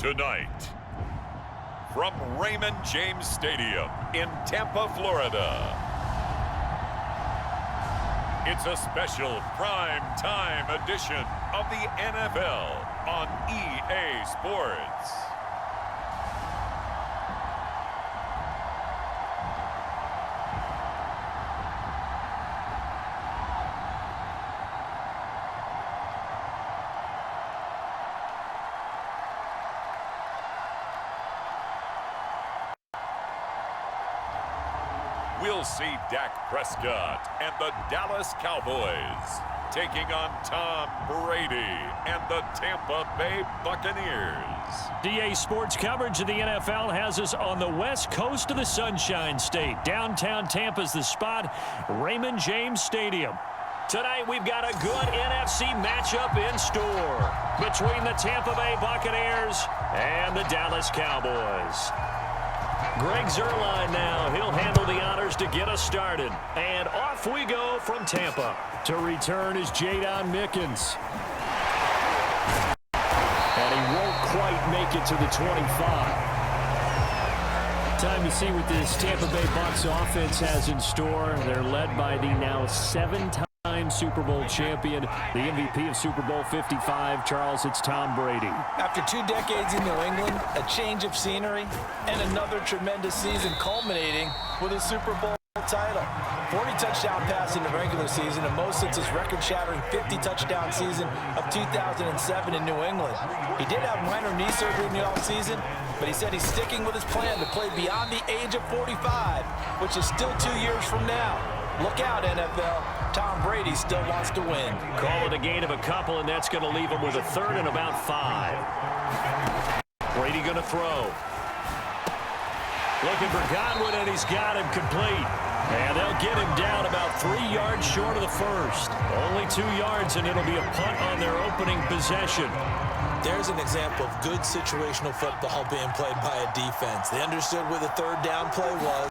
Tonight, from Raymond James Stadium in Tampa, Florida, it's a special prime time edition of the NFL on EA Sports. We'll see Dak Prescott and the Dallas Cowboys taking on Tom Brady and the Tampa Bay Buccaneers. EA Sports coverage of the NFL has us on the west coast of the Sunshine State. Downtown Tampa's the spot, Raymond James Stadium. Tonight we've got a good NFC matchup in store between the Tampa Bay Buccaneers and the Dallas Cowboys. Greg Zuerlein now. He'll handle the honors to get us started. And off we go from Tampa. To return is Jadon Mickens. And he won't quite make it to the 25. Time to see what this Tampa Bay Bucs offense has in store. They're led by the now 7-time Super Bowl champion, the MVP of Super Bowl 55. Charles, it's Tom Brady. After 2 decades in New England, a change of scenery, and another tremendous season culminating with a Super Bowl title. 40 touchdown pass in the regular season, and most since his record-shattering 50-touchdown season of 2007 in New England. He did have minor knee surgery in the offseason, but he said he's sticking with his plan to play beyond the age of 45, which is still 2 years from now. Look out, NFL. Tom Brady still wants to win. Call it a gain of a couple, and that's going to leave him with a third and about 5. Brady going to throw. Looking for Godwin, and he's got him complete. And they'll get him down about 3 yards short of the first. Only 2 yards, and it'll be a punt on their opening possession. There's an example of good situational football being played by a defense. They understood where the third down play was,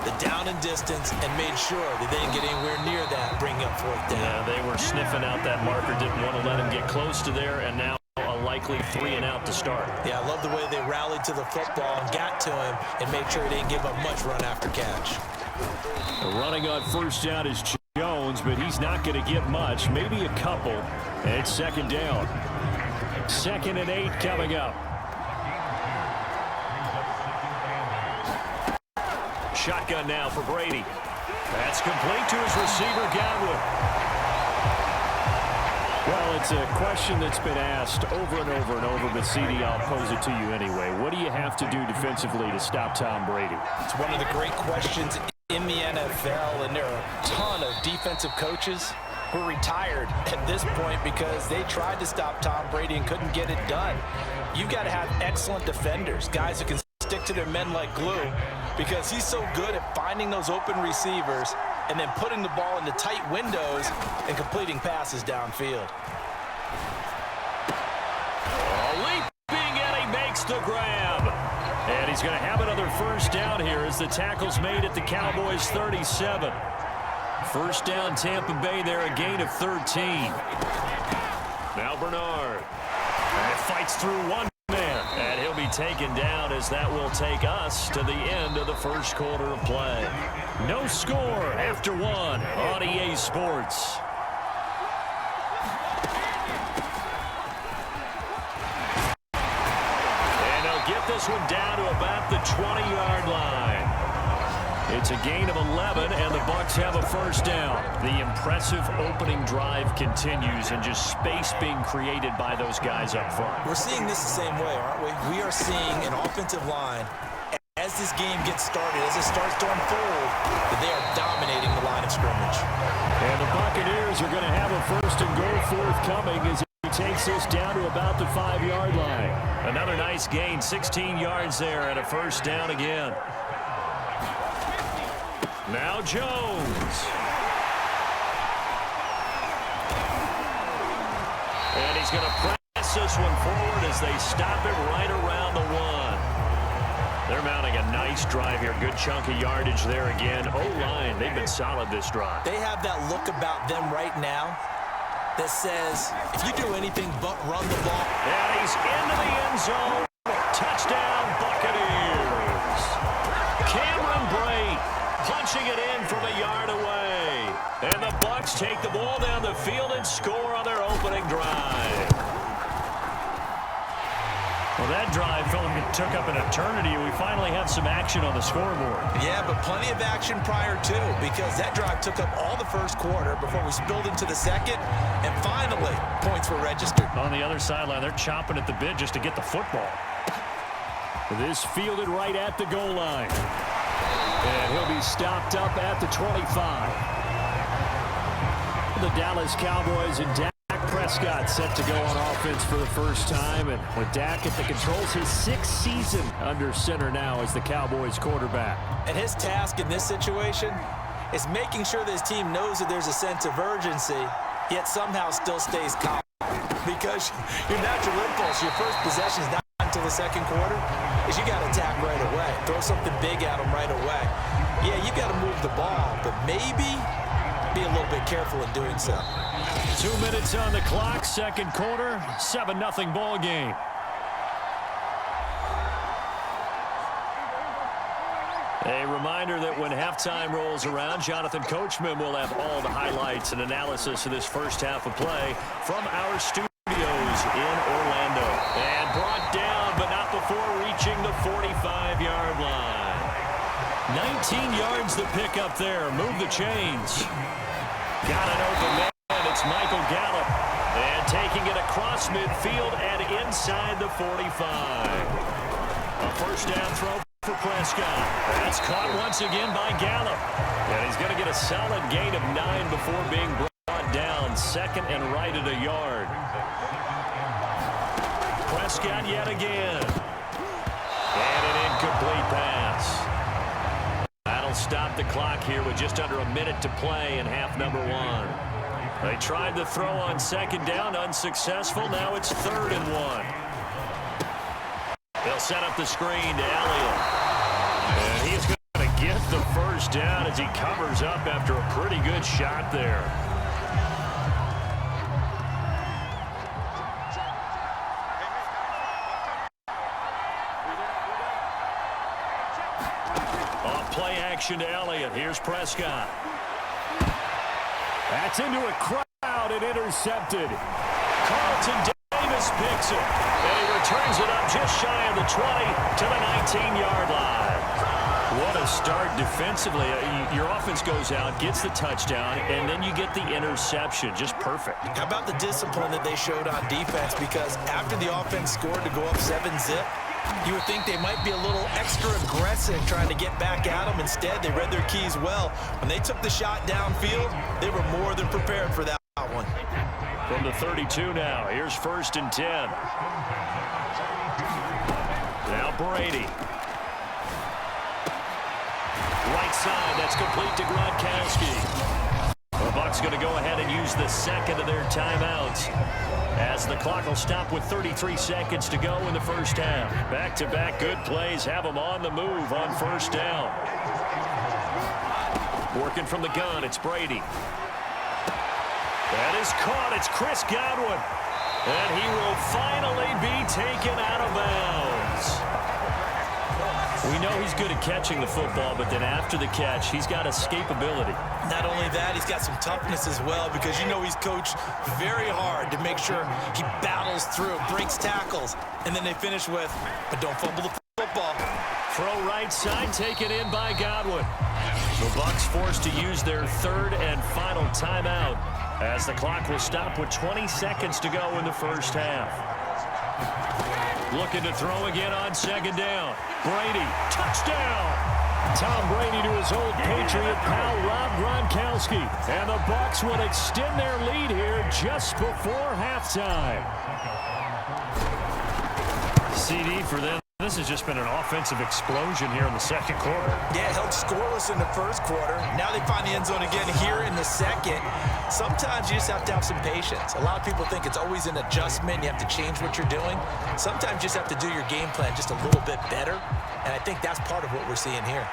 the down and distance, and made sure that they didn't get anywhere near that, bring up fourth down. Yeah, they were sniffing out that marker, didn't want to let him get close to there, and now a likely 3 and out to start. Yeah, I love the way they rallied to the football and got to him and made sure he didn't give up much run after catch. Running on first down is Jones, but he's not going to get much, maybe a couple. And it's second down. 2nd and 8 coming up. Shotgun now for Brady. That's complete to his receiver, Godwin. Well, it's a question that's been asked over and over and over, but CD, I'll pose it to you anyway. What do you have to do defensively to stop Tom Brady? It's one of the great questions in the NFL, and there are a ton of defensive coaches who are retired at this point because they tried to stop Tom Brady and couldn't get it done. You've got to have excellent defenders, guys who can stick to their men like glue, because he's so good at finding those open receivers and then putting the ball into tight windows and completing passes downfield. Leaping, and he makes the grab. And he's going to have another first down here as the tackle's made at the Cowboys' 37. First down, Tampa Bay there, a gain of 13. Now Bernard. And it fights through one man. And he'll be taken down as that will take us to the end of the first quarter of play. No score after 1 on EA Sports. And they'll get this one down to about the 20-yard line. It's a gain of 11, and the Bucs have a first down. The impressive opening drive continues, and just space being created by those guys up front. We're seeing this the same way, aren't we? We are seeing an offensive line, as this game gets started, as it starts to unfold, that they are dominating the line of scrimmage. And the Buccaneers are going to have a first and goal forthcoming as he takes this down to about the 5-yard line. Another nice gain, 16 yards there, and a first down again. Now Jones. And he's going to press this one forward as they stop it right around the 1. They're mounting a nice drive here. Good chunk of yardage there again. O-line, they've been solid this drive. They have that look about them right now that says, if you do anything but run the ball. And he's into the end zone. Cowboys take the ball down the field and score on their opening drive. Well, that drive felt like it took up an eternity. We finally have some action on the scoreboard. Yeah, but plenty of action prior to, because that drive took up all the first quarter before we spilled into the second, and finally, points were registered. On the other sideline, they're chomping at the bit just to get the football. This fielded right at the goal line. And he'll be stopped up at the 25. The Dallas Cowboys and Dak Prescott set to go on offense for the first time. And with Dak at the controls, his 6th season under center now as the Cowboys quarterback. And his task in this situation is making sure that his team knows that there's a sense of urgency, yet somehow still stays calm. Because your natural impulse, your first possession is not until the second quarter, is you got to attack right away. Throw something big at them right away. Yeah, you got to move the ball, but maybe be a little bit careful in doing so. 2 minutes on the clock, second quarter, 7-0 ball game. A reminder that when halftime rolls around, Jonathan Coachman will have all the highlights and analysis of this first half of play from our studios in Orlando. And brought down, but not before reaching the 45-yard line. 19 yards to pick up there. Move the chains. Got an open man. It's Michael Gallup. And taking it across midfield and inside the 45. A first down throw for Prescott. That's caught once again by Gallup. And he's going to get a solid gain of 9 before being brought down. Second and right at a yard. Prescott yet again. And an incomplete pass. That'll stop the clock here with just under a minute to play in half number 1. They tried the throw on second down, unsuccessful. Now it's 3rd and 1. They'll set up the screen to Elliott. And he's going to get the first down as he covers up after a pretty good shot there. Off play action to Elliott. Here's Prescott. That's into a crowd and intercepted. Carlton Davis picks it. And he returns it up just shy of the 20 to the 19-yard line. What a start defensively. Your offense goes out, gets the touchdown, and then you get the interception. Just perfect. How about the discipline that they showed on defense? Because after the offense scored to go up 7-zip, you would think they might be a little extra aggressive trying to get back at them. Instead, they read their keys well. When they took the shot downfield, they were more than prepared for that one. From the 32 now, here's 1st and 10. Now Brady. Right side, that's complete to Gronkowski. The Bucs going to go ahead and use the second of their timeouts, as the clock will stop with 33 seconds to go in the first half. Back-to-back good plays have them on the move on first down. Working from the gun, it's Brady. That is caught. It's Chris Godwin. And he will finally be taken out of bounds. We know he's good at catching the football, but then after the catch, he's got escapability. Not only that, he's got some toughness as well, because you know he's coached very hard to make sure he battles through, breaks tackles, and then they finish with, but don't fumble the football. Throw right side, taken in by Godwin. The Bucs forced to use their 3rd and final timeout, as the clock will stop with 20 seconds to go in the first half. Looking to throw again on second down. Brady, touchdown! Tom Brady to his old Patriot pal, Rob Gronkowski. And the Bucs will extend their lead here just before halftime. CD for them. This has just been an offensive explosion here in the second quarter. Yeah, held scoreless in the first quarter. Now they find the end zone again here in the second. Sometimes you just have to have some patience. A lot of people think it's always an adjustment. You have to change what you're doing. Sometimes you just have to do your game plan just a little bit better. And I think that's part of what we're seeing here.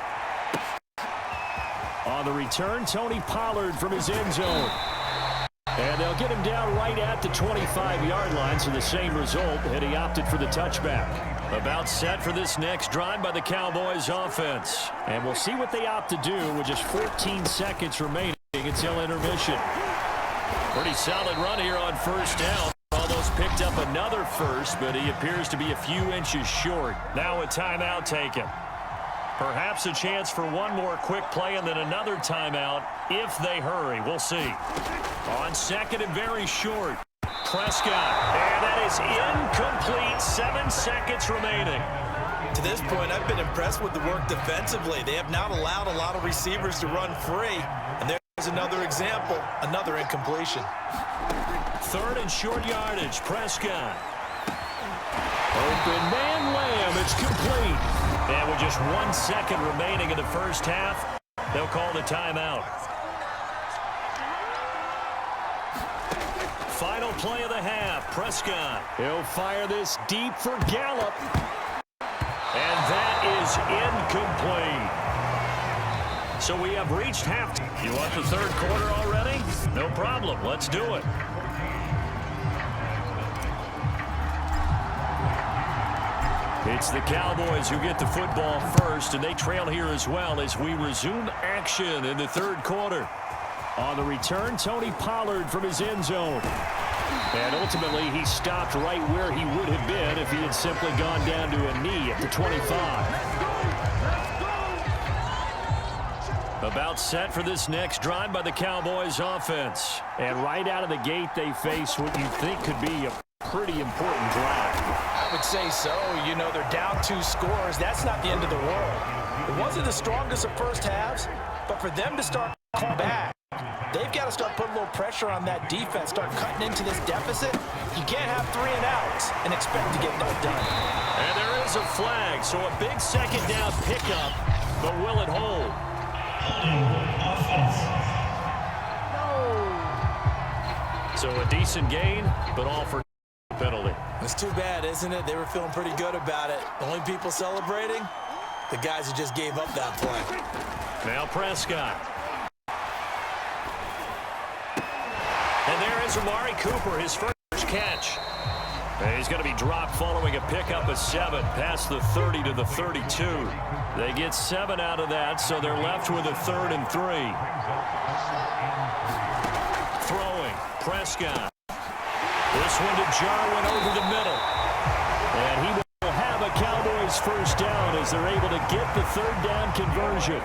On the return, Tony Pollard from his end zone. And they'll get him down right at the 25-yard line, so the same result, and he opted for the touchback. About set for this next drive by the Cowboys offense. And we'll see what they opt to do with just 14 seconds remaining until intermission. Pretty solid run here on first down. Almost picked up another first, but he appears to be a few inches short. Now a timeout taken. Perhaps a chance for one more quick play and then another timeout if they hurry. We'll see. On second and very short. Prescott. And that is incomplete. 7 seconds remaining. To this point, I've been impressed with the work defensively. They have not allowed a lot of receivers to run free. And there's another example, another incompletion. Third and short yardage. Prescott. Open man Lamb. It's complete. And with just 1 second remaining in the first half, they'll call the timeout. Final play of the half. Prescott. He'll fire this deep for Gallup. And that is incomplete. So we have reached halftime. You want the third quarter already? No problem. Let's do it. It's the Cowboys who get the football first, and they trail here as well as we resume action in the third quarter. On the return, Tony Pollard from his end zone. And ultimately, he stopped right where he would have been if he had simply gone down to a knee at the 25. About set for this next drive by the Cowboys offense. And right out of the gate, they face what you think could be a pretty important drive. I would say so. You know, they're down 2 scores. That's not the end of the world. It wasn't the strongest of first halves, but for them to start coming back, they've got to start putting a little pressure on that defense, start cutting into this deficit. You can't have 3 and outs and expect to get that done. And there is a flag, so a big second down pickup, but will it hold? So a decent gain, but all for penalty. It's too bad, isn't it? They were feeling pretty good about it. The only people celebrating, the guys who just gave up that play. Now Prescott. And there is Amari Cooper, his first catch. And he's going to be dropped following a pickup of 7 past the 30 to the 32. They get 7 out of that, so they're left with a 3rd and 3. Throwing, Prescott. This one to Jarwin over the middle. And he will have a Cowboys first down as they're able to get the 3rd down conversion.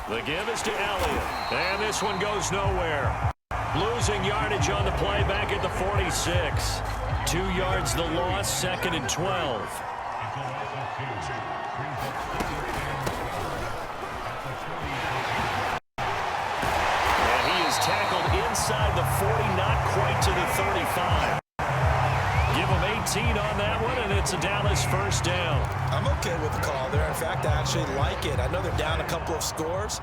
The give is to Elliott. And this one goes nowhere. Losing yardage on the play back at the 46. 2 yards the loss, 2nd and 12. And he is tackled inside the 40, not quite to the 35. Give him 18 on that one, and it's a Dallas first down. I'm okay with the call there. In fact, I actually like it. I know they're down a couple of scores,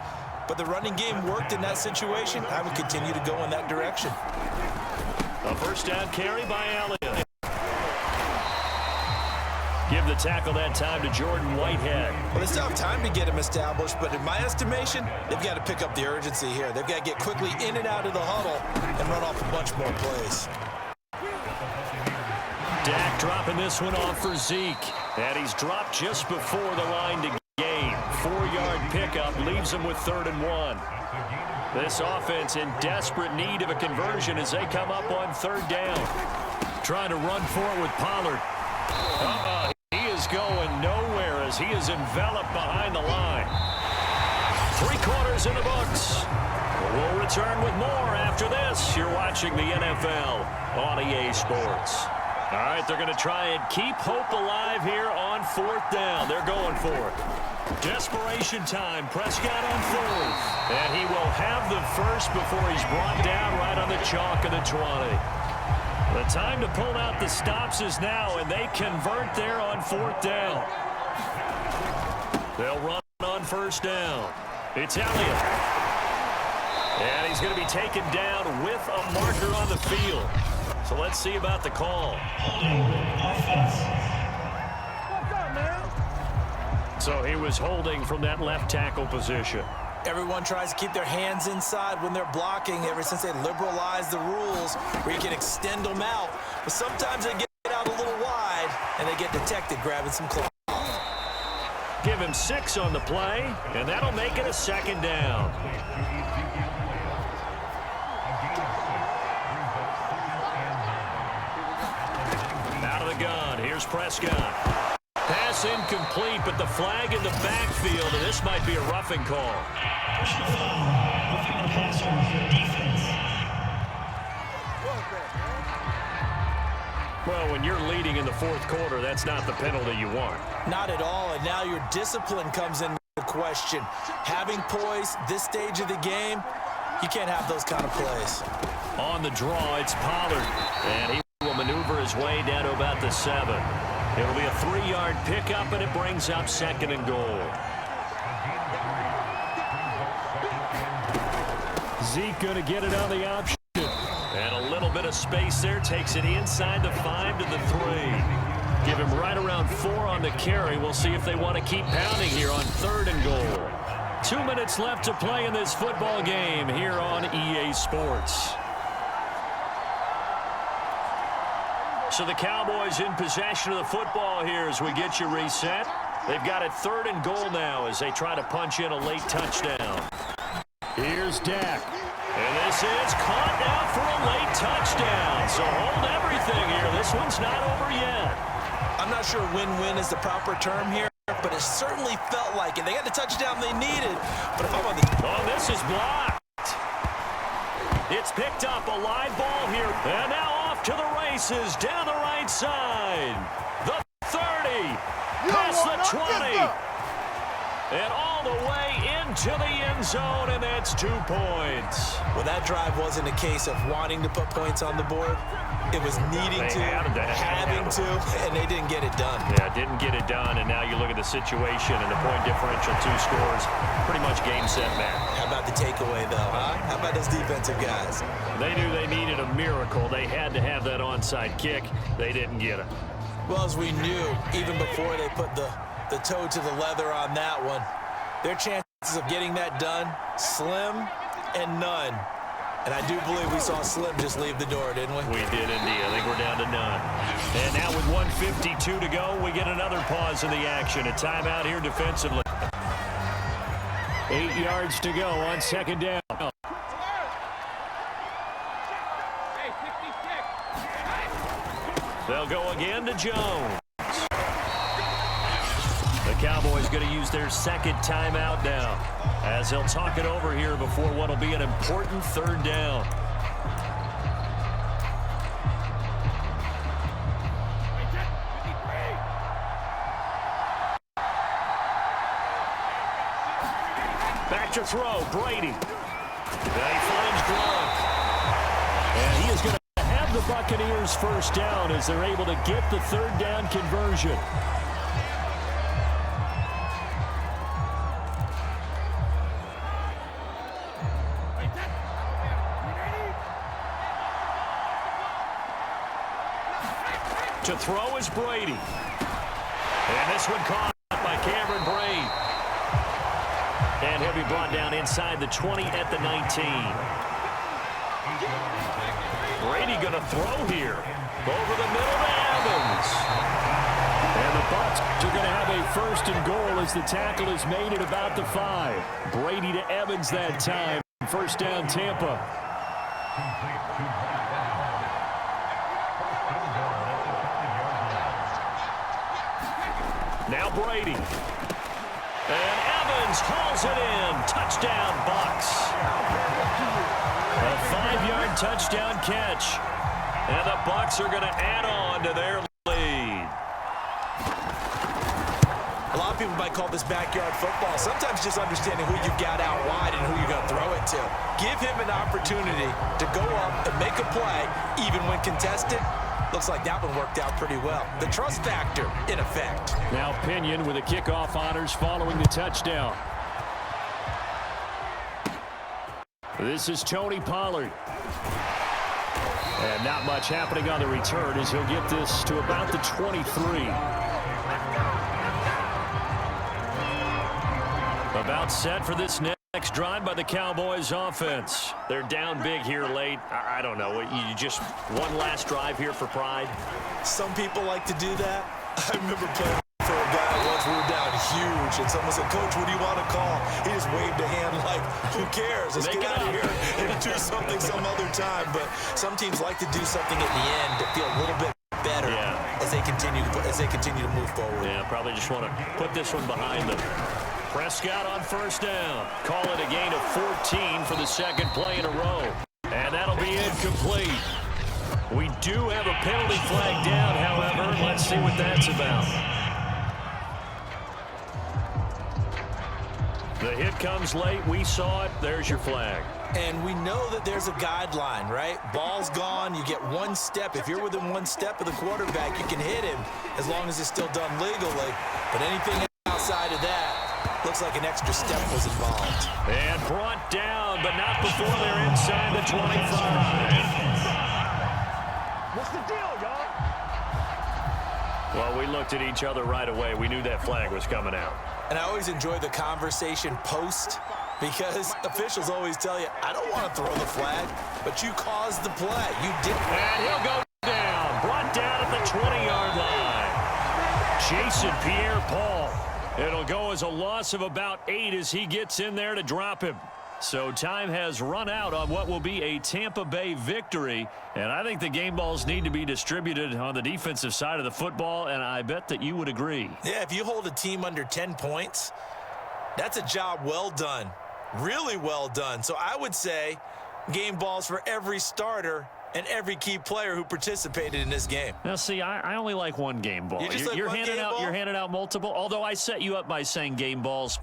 but the running game worked in that situation. I would continue to go in that direction. A first down carry by Elliott. Give the tackle that time to Jordan Whitehead. Well, they still have time to get him established, but in my estimation, they've got to pick up the urgency here. They've got to get quickly in and out of the huddle and run off a bunch more plays. Dak dropping this one off for Zeke. And he's dropped just before the line to gain. 4-yard pickup leaves him with 3rd and 1. This offense in desperate need of a conversion as they come up on 3rd down. Trying to run for it with Pollard. He is going nowhere as he is enveloped behind the line. 3 quarters in the books. We'll return with more after this. You're watching the NFL on EA Sports. All right, they're going to try and keep hope alive here on 4th down. They're going for it. Desperation time. Prescott on 4th. And he will have the first before he's brought down right on the chalk of the 20. The time to pull out the stops is now, and they convert there on 4th down. They'll run on 1st down. It's Elliott. And he's going to be taken down with a marker on the field. So let's see about the call. So he was holding from that left tackle position. Everyone tries to keep their hands inside when they're blocking ever since they liberalized the rules where you can extend them out. But sometimes they get out a little wide and they get detected grabbing some cloth. Give him 6 on the play, and that'll make it a 2nd down. Out of the gun, here's Prescott. Pass incomplete, but the flag in the backfield, and this might be a roughing call. Well, when you're leading in the 4th quarter, that's not the penalty you want. Not at all, and now your discipline comes into question. Having poise this stage of the game, you can't have those kind of plays. On the draw, it's Pollard, and he will maneuver his way down to about the 7. It'll be a 3-yard pickup, and it brings up 2nd and goal. Zeke going to get it on the option. And a little bit of space there. Takes it inside the 5 to the 3. Give him right around 4 on the carry. We'll see if they want to keep pounding here on 3rd and goal. 2 minutes left to play in this football game here on EA Sports. So the Cowboys in possession of the football here as we get you reset. They've got it 3rd and goal now as they try to punch in a late touchdown. Here's Dak. And this is caught now for a late touchdown. So hold everything here. This one's not over yet. I'm not sure win-win is the proper term here, but it certainly felt like it. They got the touchdown they needed, but if I'm on the... Oh, this is blocked. It's picked up, a live ball here. And now off to the races down the right side. The 30, past the 20. And all the way into the end zone, and that's 2 points. Well, that drive wasn't a case of wanting to put points on the board. It was needing to, having to, and they didn't get it done. Yeah, didn't get it done, and now you look at the situation and the point differential, 2 scores, pretty much game, set, match. How about the takeaway, though, huh? How about those defensive guys? They knew they needed a miracle. They had to have that onside kick. They didn't get it. Well, as we knew, even before they put the toe to the leather on that one, their chances of getting that done, slim and none. And I do believe we saw Slim just leave the door, didn't we? We did indeed. I think we're down to none. And now with 1:52 to go, we get another pause in the action. A timeout here defensively. 8 yards to go on 2nd down. They'll go again to Jones. The Cowboys going to use their 2nd timeout now as they'll talk it over here before what will be an important 3rd down. Back to throw, Brady. Now he finds Gronk. And he is going to have the Buccaneers 1st down as they're able to get the 3rd down conversion. To throw is Brady. And this one caught by Cameron Brate. And he'll be brought down inside the 20 at the 19. Brady going to throw here. Over the middle to Evans. And the Bucs are going to have a 1st and goal as the tackle is made at about the 5. Brady to Evans that time. 1st down, Tampa. Now Brady. And Evans hauls it in. Touchdown, Bucs. A 5-yard touchdown catch. And the Bucs are going to add on to their lead. A lot of people might call this backyard football. Sometimes just understanding who you got out wide and who you're going to throw it to. Give him an opportunity to go up and make a play, even when contested. Looks like that one worked out pretty well. The trust factor in effect. Now Pinion with the kickoff honors following the touchdown. This is Tony Pollard. And not much happening on the return as he'll get this to about the 23. About set for this next. Next drive by the Cowboys offense. They're down big here late. I don't know. You just one last drive here for pride? Some people like to do that. I remember playing for a guy once. We were down huge, and someone said, "Coach, what do you want to call?" He just waved a hand like, who cares? Let's get out of here and do something some other time. But some teams like to do something at the end to feel a little bit better as they continue to move forward. Yeah, probably just want to put this one behind them. Prescott on first down. Call it a gain of 14 for the second play in a row. And that'll be incomplete. We do have a penalty flag down, however. Let's see what that's about. The hit comes late. We saw it. There's your flag. And we know that there's a guideline, right? Ball's gone. You get one step. If you're within one step of the quarterback, you can hit him as long as it's still done legally. But anything outside of that, looks like an extra step was involved. And brought down, but not before they're inside the 25. What's the deal, y'all? Well, we looked at each other right away. We knew that flag was coming out. And I always enjoy the conversation post because officials always tell you, I don't want to throw the flag, but you caused the play. You did. And he'll go down. Brought down at the 20-yard line. Jason Pierre-Paul. It'll go as a loss of about 8 as he gets in there to drop him. So time has run out on what will be a Tampa Bay victory. And I think the game balls need to be distributed on the defensive side of the football, and I bet that you would agree. Yeah, if you hold a team under 10 points, that's a job well done. Really well done. So I would say game balls for every starter and every key player who participated in this game. Now, see, I only like one game ball. You're handing out multiple, although I set you up by saying game balls